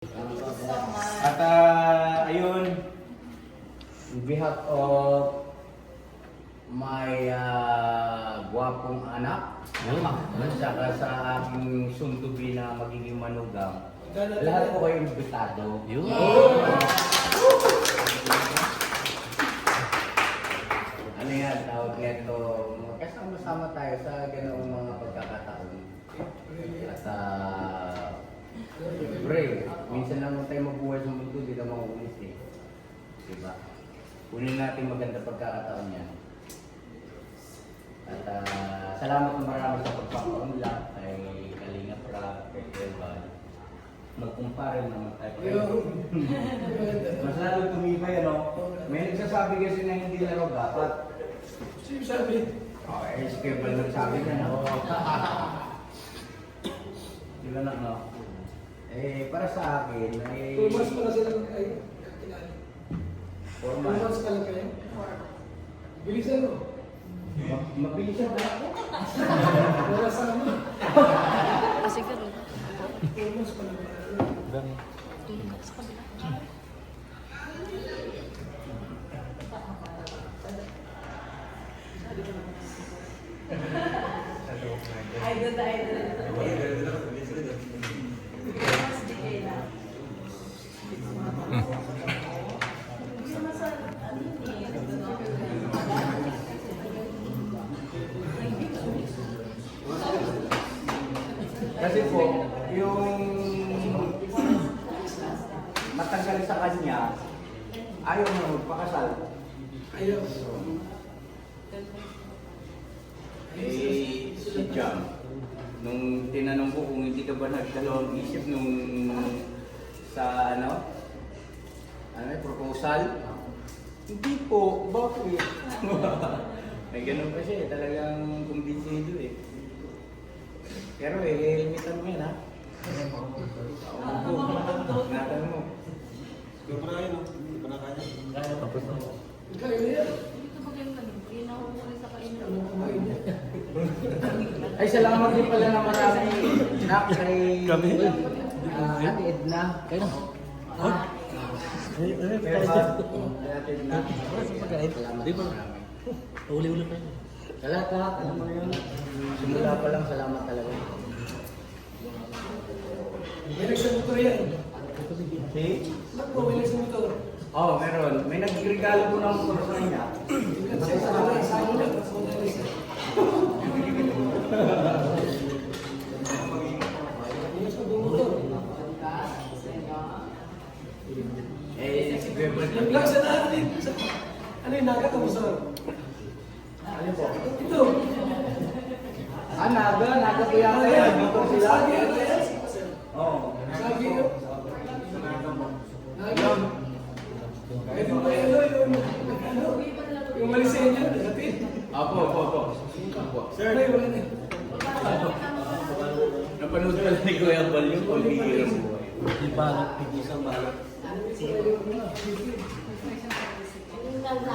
At ayun, on behalf of my gwapong anak, at saka sa aking soon-to-be na magiging manugang, lahat po kayo imbitado. Ano yan, tawag nito, kasama-sama tayo sa ganoong mga pagkakataon. At siyempre, minsan lang tayo mabuhay sa mundo, di naman ulit eh. Diba? Kunin natin maganda pagkakataon yan. At salamat ng marami sa pagpapaunlak kay Kalinga Pra, kay Kelvan. Magkumpare naman tayo. Mas lalo tumibay, ano? May nagsasabi kasi na hindi na raw dapat. Sino sabi? Okay, si Kelvan nagsabi na, no? Diba na, no? Eh, para sa akin, ay... 2 months pa na sila ay kilala. 4 2 months. months pa lang kayo? Bilisan mo. Mabilis siya ba? Wala sa amin. Kasi gano'n. 4 months pa lang. Sa kabila. Idol na idol. Mas di kaila. Kasi po, yung matagal sa kanya, ayaw na magpakasal. Ayaw. Eh, si Jam, nung tinanong ko kung hindi ka ba nagdalawang isip nung sa proposal, hindi po, bakit? May ganun kasi, talagang kumbinsido eh. Pero limitan mo yan ha. Ingatan mo. Ikaw na yan. Dito ba kayo ganun? Pinahuli sa kainan. Anong kumain niya? Ay, salamat din pala na marami nak kay Ate Edna. Kayo na. Ate Edna. Salamat din marami. Uli-uli pa yun. Sa lahat, ano mo yun? Simula pa lang, salamat talaga. May nagsamotor yan. Si? Naku, may nagsamotor. Oh, meron. May nagregalo ko ng motor sa kanya. Sa mo lang. Eh, si Bebel. Nag-vlog sa natin. Ano yung naga? Kamusta? Ano po? Ito. Naga ko yata yan. Motor sila. Sagi ito yan. Oo. Sagi ito. Naga. Ito ba yun? Yung malisenya. Natin. Apo. Sir, wala na. Napanood pala ni Kuya Bal yung pambihirang buhay. Di balot, isang balot.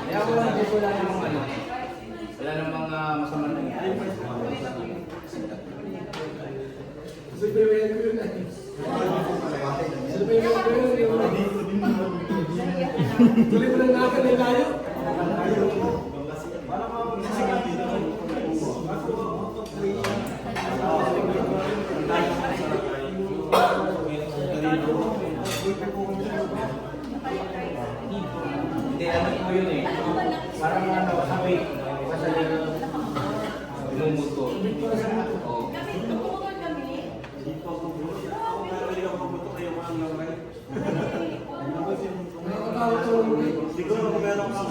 Kaya ako lang dito wala namang wala namang masama nangyari. Sabihin ko yun. Sabihin ko yun. Tuloy mo lang nakan na tayo. Hindi, ano po yun eh. Parang sabi, kasali lumumuto. Oo. Siguro kung meron kang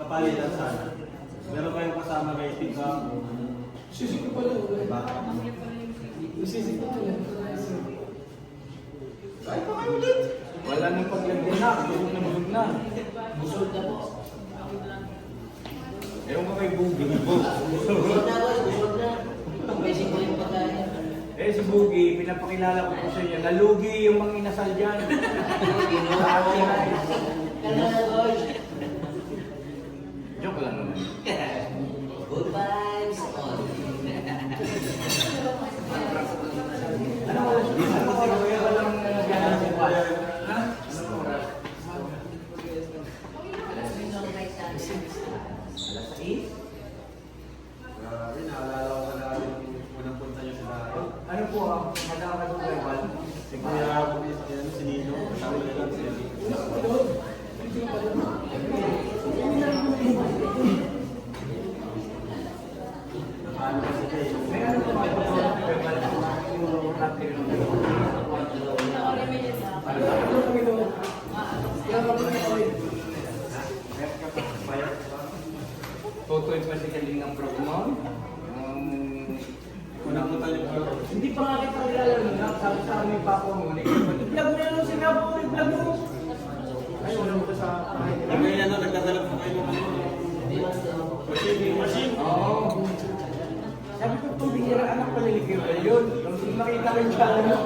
kapalitan sana. Meron kayong kasama kay Tika. Sisig ko pala. Sisig ko pala. Kahit pa kayo ulit. Wala nang paglagyan na, busog na busog na. Busog na po. Ewan ko kay Bugi. Busog na po, busog na. Pag-isip ko yung pagkain. Eh si Bugi, pinapakilala ko po sa inyo. Nalugi yung mga inasal dyan. Sa akin ay. Joke lang naman. Good vibes on. Ano, di na po si Kuya walang gano'n si Kuya. May ano po mga yung natin Tutuin pa si Kalingang Progmon. Unang-utan yung ano. Hindi pa nga kita kilala nung sabi sa amin papa mo. I-vlog mo yan nung Singapore, i-vlog mo. Ay, wala mo sa Kami yan, nagdadala po kayo ng machine. Oo. Sabi ko, kung bihira anak pala ni Gabriel yun. Kung makita ko yung ano.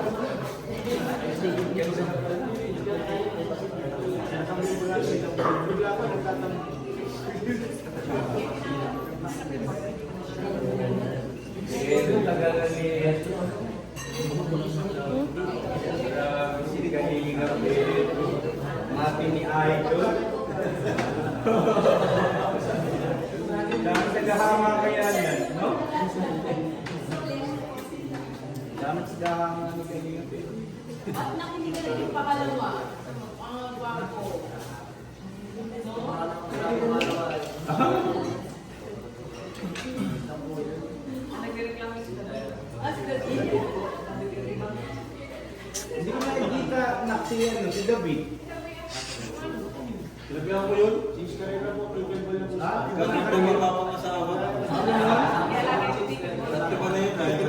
Tagalan ni sini kahiling ng mati ni Idol. Dapat nagahama kaya yan, no? Dapat nagahama ni Kahiling. At nakinig ka na yung pakalawa. Ang gwapo. Nagreklamo sila. Ah, sila din. Hindi ko nakikita naksiyan no, si David. Sinabihan ko yun. Since kanina po, prepare ba yung gamit ko yung mapangasawa. Dati pa na yun, dahil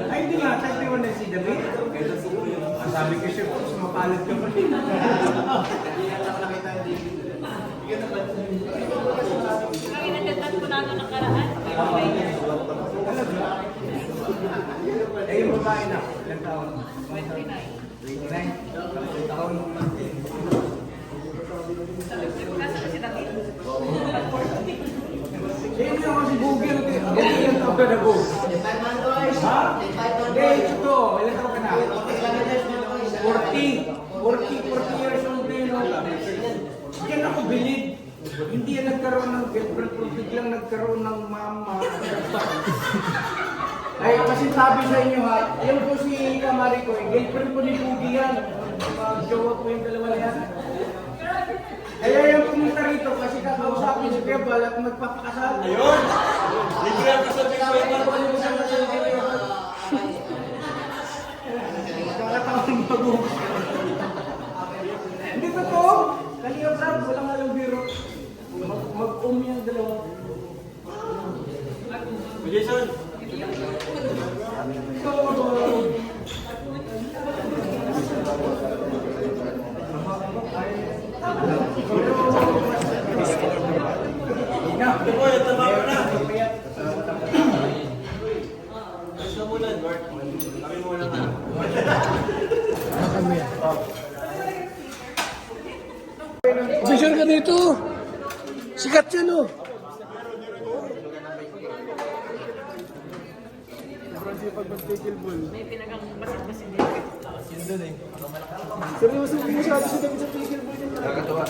Ay, hindi nga, sabi mo na si David. Ang sabi ko siya, sumapalit ka pa rin. Ang inagatan ko na ng nakaraan. Eh, yung babae na, ilang taon? 29. 29? Taon. Kasi kasi David. Eh, hindi ako si Google. Ilang taon ka na, Google? Ha? Hindi, ito. Ilang taon ka na? 40 years old na yun. Yan ako bilid. Hindi yan nagkaroon ng girlfriend, pero biglang nagkaroon ng mama. Ay, kasi sabi sa inyo ha, yan po si Kamari ko, girlfriend po ni Pugi yan. Jowa po yung dalawa na yan. Kaya yan pumunta rito kasi kakausapin si Kuya Bal at magpapakasal. ayun! Libre ang kasabi ko yun. Kakataon mag-uwi. Hindi totoo. Kanina Brad, walang alam biro. Mag-umi ang dalawa. Jason! Ito po, yung tama ko na. Gusto mo na, Bart. Kami mo lang na. Picture ka dito. Sikat yan oh. May pinagang basit-basit din. Seryoso mo siya si David sa pickleball. Nakakatawa.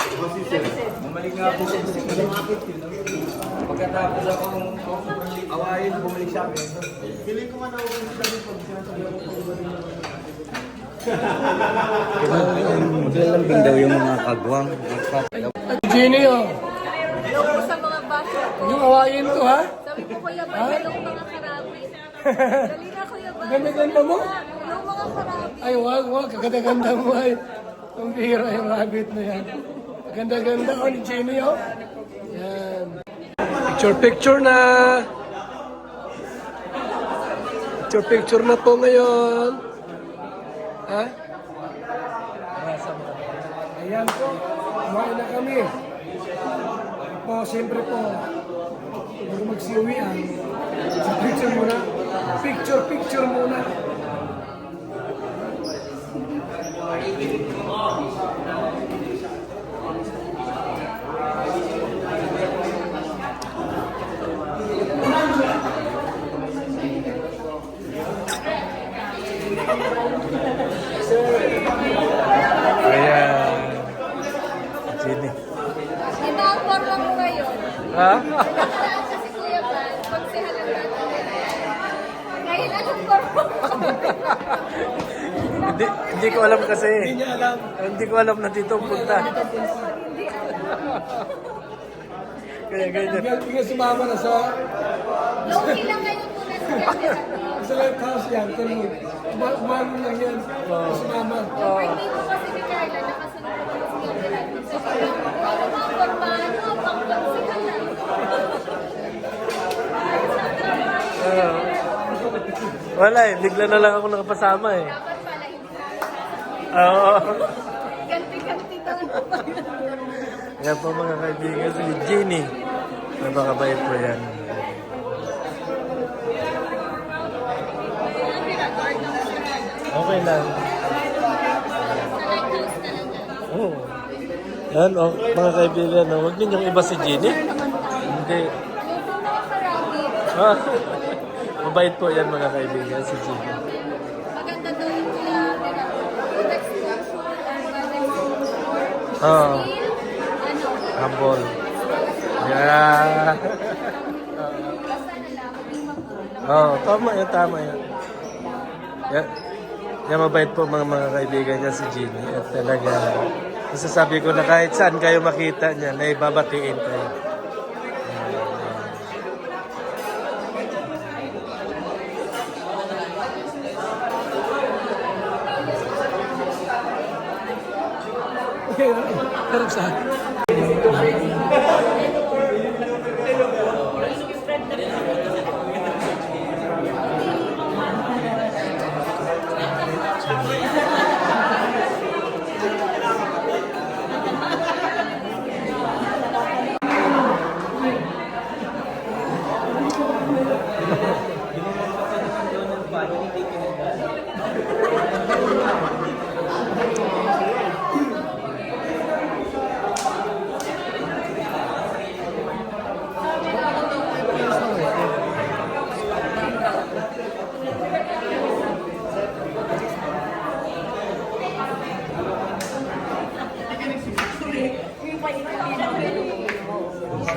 Bumalik nga ako sa malapit yun. Pagkatapos akong awayin, bumalik sa akin. Feeling ko man ako si David pag sinasabi ako Maglalambing daw yung mga kagwang. Jenny oh. Hello po sa mga baso ko. Yung awayin to ha. Sabi po Kuya Bal, hello mga karabi. Dali na Kuya Bal. Ganda-ganda mo. Hello mga karabi. Ay wag, kaganda-ganda mo ay. Ang bihira yung rabbit na yan. Ganda-ganda oh ni Jenny oh. Yan. Picture na. Picture na po ngayon. Ha? Ayan po. Kumain na kami. Po, siyempre po. Bago magsiuwian. Sa picture muna. Picture muna. Ayan. Sini. Ina-afford lang mo ngayon. Ha? Nakaraan kasi Kuya Bal, pagsihalan natin. Ngayon, anong form? Hindi. Hindi ko alam kasi. Hindi niya alam. Hindi ko alam na dito punta. Kaya ganyan. Bigla sumama na sa Low-key lang kayo muna sa camera. sa lighthouse yan. Pero umano lang yan. Sumama. Birthday ko kasi ni Carla, nakasunod ko sa camera. Ano mga kormano, pangpansikan na. Wala eh, bigla na lang ako nakapasama eh. Dapat pala hindi. Oo. Ganti-ganti daw. Yan po mga kaibigan, si Jenny. Napakabait po yan. Okay lang. Oo. Yan, oh, mga kaibigan, oh, huwag ninyong iba si Jenny. Hindi. Ah, mabait po yan mga kaibigan, si Jenny. Maganda daw yung nila. Next Oo. ano? Humble. Yeah. Basta na lang, maging magulang. Oo, tama yan, tama yan. Yan, yan mabait po mga kaibigan niya si Jenny. At talaga, masasabi ko na kahit saan kayo makita niya, na ibabatiin kayo. Harap sa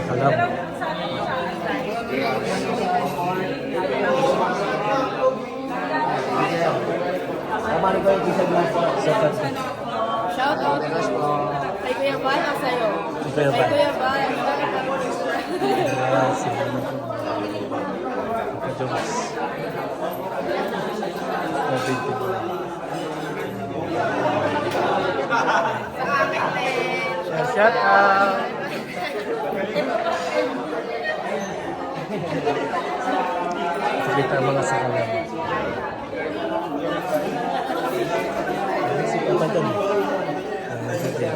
Alam. Kamari ko yung isa glass. Shout out kay Kuya Bal, sa'yo. Kuya Bal. Kay Kuya Bal. Ah, sige na po. Pagka-Jones. Nabiti po. Shout out! Kita ang mga sakalan. Sige pa dyan. Sige.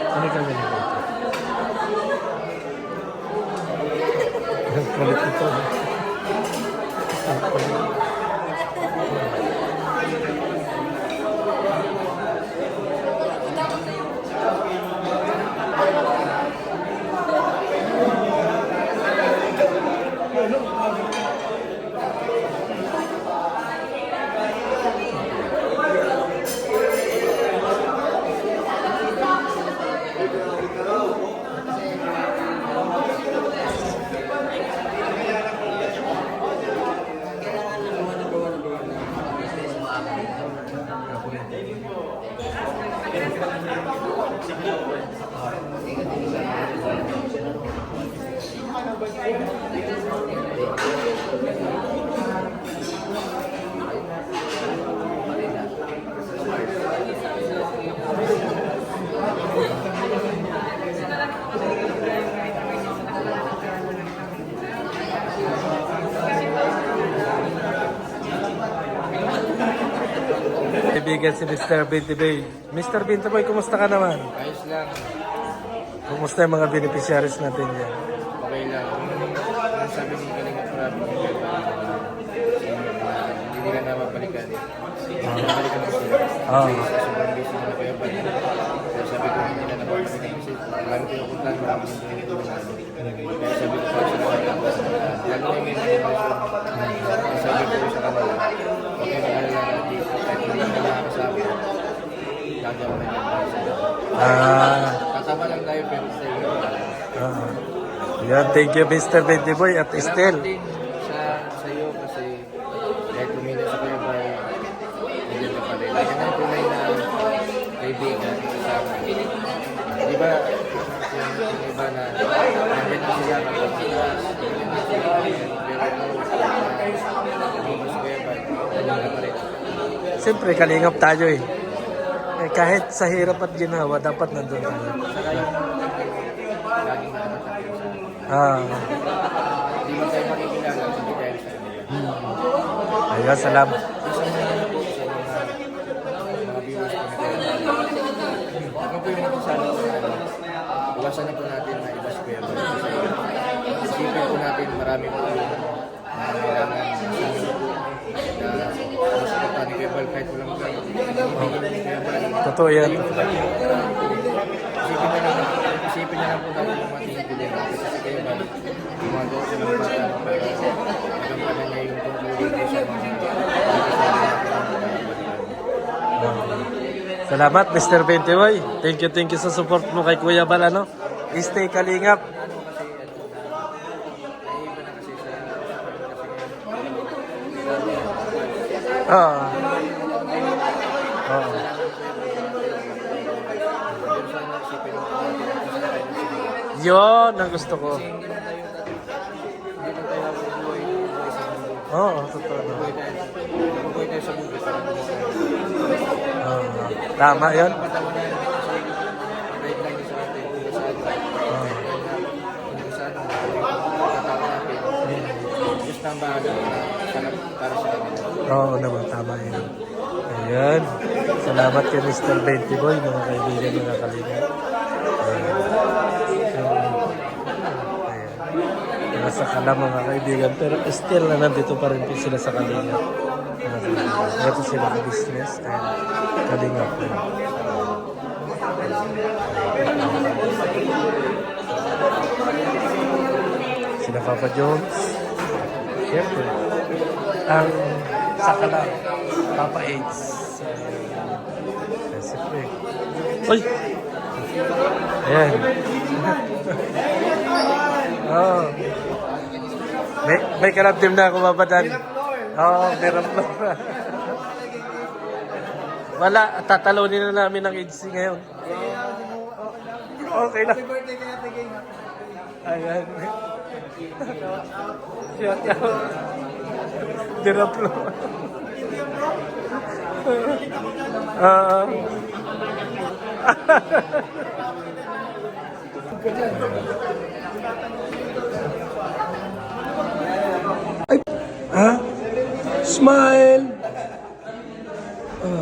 Ano kami na dito? Ang kulit ito. Ang kulit. Kaibigan si Mr. Bintiboy. Mr. Bintiboy, kumusta ka naman? Ayos lang. Kumusta yung mga beneficiaries natin dyan? Okay lang. Ang sabi ng Kalinga Prab, hindi ka na mabalikan. Mabalikan ko sila. Ah. Sobrang busy na kayo ba? Kaya sabi ko hindi na mabalikan kasi lalo pinupuntahan mo lang yung tulungan. Kaya sabi ko pa sila lalo na yung may manipulation. Kaya sabi ko sa kanila, okay na lang at least kahit hindi ka nakakasama. gagawa na yung sa'yo. Kasama lang tayo pero sa'yo. Yan, thank you Mr. Bendy Boy at Estel. Salamat din sa'yo kasi kahit tumili sa Kuya Bay, hindi ka pa rin. Yan ang tunay na kaibigan kasama. Di ba, yung iba na nandito sila kapag-iwas, Siyempre, kalingap tayo eh. Kahit sa hirap at ginawa, dapat nandun tayo. laging nakatatakot sa hindi mo tayo makikilala hindi dahil sa kanila. Ayun, salamat. Mga viewers ko nito. Ako po yung magsasala ko na iwasan na po natin na iba si Kuya Bal. Isipin po natin marami po kailangan na mas ito ni Kuya Bal kahit walang gano'n. Totoo yan. Isipin na lang po natin yung mga tingin kasi si Kuya Bal gumagawa siya ng bata para hanggang pa na niya yung tungkulin ko sa mga Salamat, Mr. Bentewoy. Thank you sa support mo kay Kuya Bal, ano? Stay kalingap. Oo. Oo. Yun ang gusto ko. Oo, totoo na. Mabuhay tayo sa buhay para Tama yun. Oo naman, tama yun. Ayan. Salamat kay Mr. Bentewoy, mga kaibigan, mga kalinga. Nasa Kala, mga kaibigan, pero still na nandito pa rin po sila sa Kalinga. Dito sila na business and Kalinga po. Sila Papa Jones. Siyempre, ang sa Kala, Papa AIDS. Siyempre. Uy! Ayan. Oh. May karaptim na ako babadan. Oo, Miraplo. Wala, tatalunin na namin ang agency ngayon. Okay lang. Happy birthday kaya tigay na. Ayan. Shout out. Miraplo. Ha? Smile!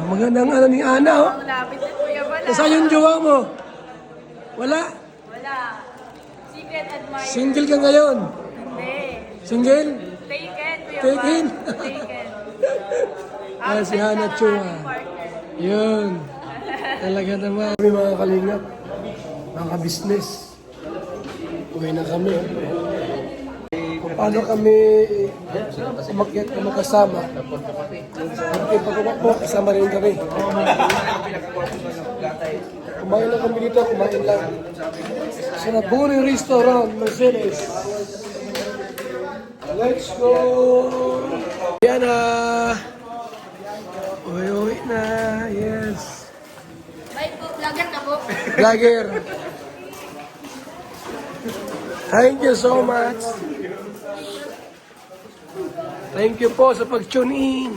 Magandang ano ni Ana, oh. Lapit na Kuya Bal. Nasaan yung jowa mo? Wala? Wala. Secret admirer. Single ka ngayon? Hindi. Single? Taken, Kuya Bal. Taken? Taken. Si Hana Chua. Yun. Talaga naman. Kami mga kalingap, mga ka-business. Uwi na kami. Kung paano kami umakyat na magkasama. Okay, pag umakbo, kasama rin kami. Kumain lang kami dito, kumain lang. Sa Naburi Restaurant, Mercedes. Let's go! Yan na! Uwi na, yes. Bye po, vlogger ka po. Vlogger. Thank you so much. Thank you po sa pag-tune in.